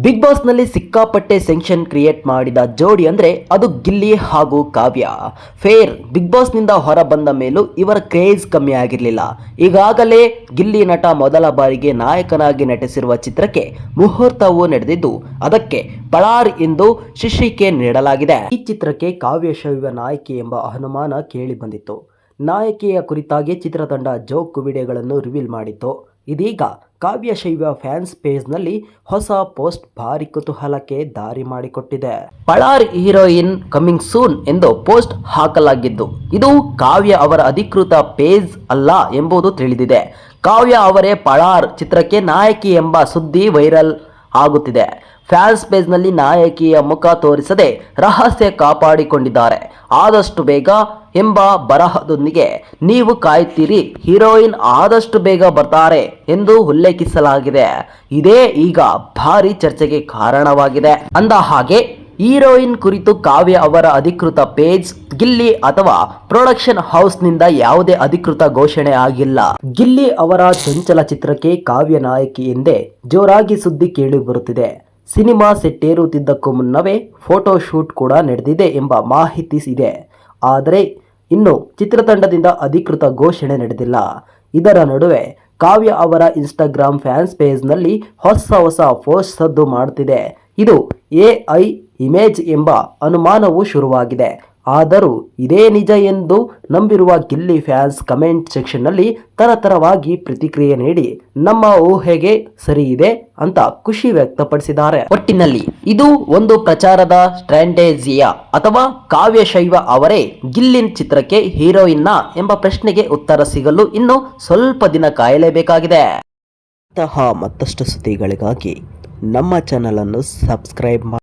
Big boss ನಲ್ಲಿ ಸಿಕ್ಕಾಪಟ್ಟೆ ಸೆನ್ಷನ್ create ಮಾಡಿದ ಜೋಡಿ ಅಂದ್ರೆ ಅದು ಗಿಲ್ಲಿ ಹಾಗೂ ಕಾವ್ಯ. ಫೇರ್ ಬಿಗ್ ಬಾಸ್ ನಿಂದ ಹೊರ ಬಂದ ಮೇಲೂ ಇವರ ಕ್ರೇಜ್ ಕಮ್ಮಿ ಆಗಿರಲಿಲ್ಲ. ಈಗಾಗಲೇ ಗಿಲ್ಲಿ ನಟ ಮೊದಲ ಬಾರಿಗೆ ನಾಯಕನಾಗಿ ನಟಿಸಿರುವ ಚಿತ್ರಕ್ಕೆ ಮುಹೂರ್ತವೂ ನಡೆದಿದ್ದು ಅದಕ್ಕೆ ಪಳಾರ್ ಎಂದು ಶೀರ್ಷಿಕೆ ನೀಡಲಾಗಿದೆ. ಈ ಚಿತ್ರಕ್ಕೆ ಕಾವ್ಯ ಶೈವ ನಾಯಕಿ ಎಂಬ ಅನುಮಾನ ಕೇಳಿ ಬಂದಿತ್ತು. ನಾಯಕಿಯ ಕುರಿತಾಗಿ ಚಿತ್ರತಂಡ ಜೋಕ್ ವಿಡಿಯೋಗಳನ್ನು ರಿವೀಲ್ ಮಾಡಿತ್ತು. ಇದೀಗ ಕಾವ್ಯ ಶೈವ ಫ್ಯಾನ್ಸ್ ಪೇಜ್ನಲ್ಲಿ ಹೊಸ ಪೋಸ್ಟ್ ಭಾರಿ ಕುತೂಹಲಕ್ಕೆ ದಾರಿ ಮಾಡಿಕೊಟ್ಟಿದೆ. ಪಳಾರ್ ಹೀರೋಯಿನ್ ಕಮಿಂಗ್ ಸೂನ್ ಎಂದು ಪೋಸ್ಟ್ ಹಾಕಲಾಗಿದ್ದು ಇದು ಕಾವ್ಯ ಅವರ ಅಧಿಕೃತ ಪೇಜ್ ಅಲ್ಲ ಎಂಬುದು ತಿಳಿದಿದೆ. ಕಾವ್ಯ ಅವರೇ ಪಳಾರ್ ಚಿತ್ರಕ್ಕೆ ನಾಯಕಿ ಎಂಬ ಸುದ್ದಿ ವೈರಲ್ ಆಗುತ್ತಿದೆ. ಫ್ಯಾನ್ಸ್ ಪೇಜ್ನಲ್ಲಿ ನಾಯಕಿಯ ಮುಖ ತೋರಿಸದೆ ರಹಸ್ಯ ಕಾಪಾಡಿಕೊಂಡಿದ್ದಾರೆ. ಆದಷ್ಟು ಬೇಗ ಎಂಬ ಬರಹದೊಂದಿಗೆ ನೀವು ಕಾಯ್ತೀರಿ, ಹೀರೋಯಿನ್ ಆದಷ್ಟು ಬೇಗ ಬರ್ತಾರೆ ಎಂದು ಉಲ್ಲೇಖಿಸಲಾಗಿದೆ. ಇದೇ ಈಗ ಭಾರಿ ಚರ್ಚೆಗೆ ಕಾರಣವಾಗಿದೆ. ಅಂದ ಹಾಗೆ ಹೀರೋಯಿನ್ ಕುರಿತು ಕಾವ್ಯ ಅವರ ಅಧಿಕೃತ ಪೇಜ್ ಗಿಲ್ಲಿ ಅಥವಾ ಪ್ರೊಡಕ್ಷನ್ ಹೌಸ್ನಿಂದ ಯಾವುದೇ ಅಧಿಕೃತ ಘೋಷಣೆ ಆಗಿಲ್ಲ. ಗಿಲ್ಲಿ ಅವರ ಚಂಚಲ ಚಿತ್ರಕ್ಕೆ ಕಾವ್ಯ ನಾಯಕಿ ಎಂದೇ ಜೋರಾಗಿ ಸುದ್ದಿ ಕೇಳಿ ಬರುತ್ತಿದೆ. ಸಿನಿಮಾ ಸೆಟ್ಟೇರುತ್ತಿದ್ದಕ್ಕೂ ಮುನ್ನವೇ ಫೋಟೋ ಶೂಟ್ ಕೂಡ ನಡೆದಿದೆ ಎಂಬ ಮಾಹಿತಿ ಇದೆ. ಆದರೆ ಇನ್ನು ಚಿತ್ರತಂಡದಿಂದ ಅಧಿಕೃತ ಘೋಷಣೆ ನಡೆದಿಲ್ಲ. ಇದರ ನಡುವೆ ಕಾವ್ಯ ಅವರ ಇನ್ಸ್ಟಾಗ್ರಾಮ್ ಫ್ಯಾನ್ಸ್ ಪೇಜ್ನಲ್ಲಿ ಹೊಸ ಪೋಸ್ಟ್ ಸದ್ದು ಮಾಡುತ್ತಿದೆ. ಇದು ಎಐ ಇಮೇಜ್ ಎಂಬ ಅನುಮಾನವೂ ಶುರುವಾಗಿದೆ. ಆದರೂ ಇದೇ ನಿಜ ಎಂದು ನಂಬಿರುವ ಗಿಲ್ಲಿ ಫ್ಯಾನ್ಸ್ ಕಮೆಂಟ್ ಸೆಕ್ಷನ್ನಲ್ಲಿ ತರತರವಾಗಿ ಪ್ರತಿಕ್ರಿಯೆ ನೀಡಿ ನಮ್ಮ ಊಹೆಗೆ ಸರಿ ಇದೆ ಅಂತ ಖುಷಿ ವ್ಯಕ್ತಪಡಿಸಿದ್ದಾರೆ. ಒಟ್ಟಿನಲ್ಲಿ ಇದು ಒಂದು ಪ್ರಚಾರದ ಸ್ಟ್ರಾಟಜಿಯಾ ಅಥವಾ ಕಾವ್ಯ ಶೈವ ಅವರೇ ಗಿಲ್ಲಿನ್ ಚಿತ್ರಕ್ಕೆ ಹೀರೋಯಿನ್ನ ಎಂಬ ಪ್ರಶ್ನೆಗೆ ಉತ್ತರ ಸಿಗಲು ಇನ್ನು ಸ್ವಲ್ಪ ದಿನ ಕಾಯಲೇಬೇಕಾಗಿದೆ. ಇಂತಹ ಮತ್ತಷ್ಟು ಸುದ್ದಿಗಳಿಗಾಗಿ ನಮ್ಮ ಚಾನಲ್ ಅನ್ನು ಸಬ್ಸ್ಕ್ರೈಬ್ ಮಾಡಿ.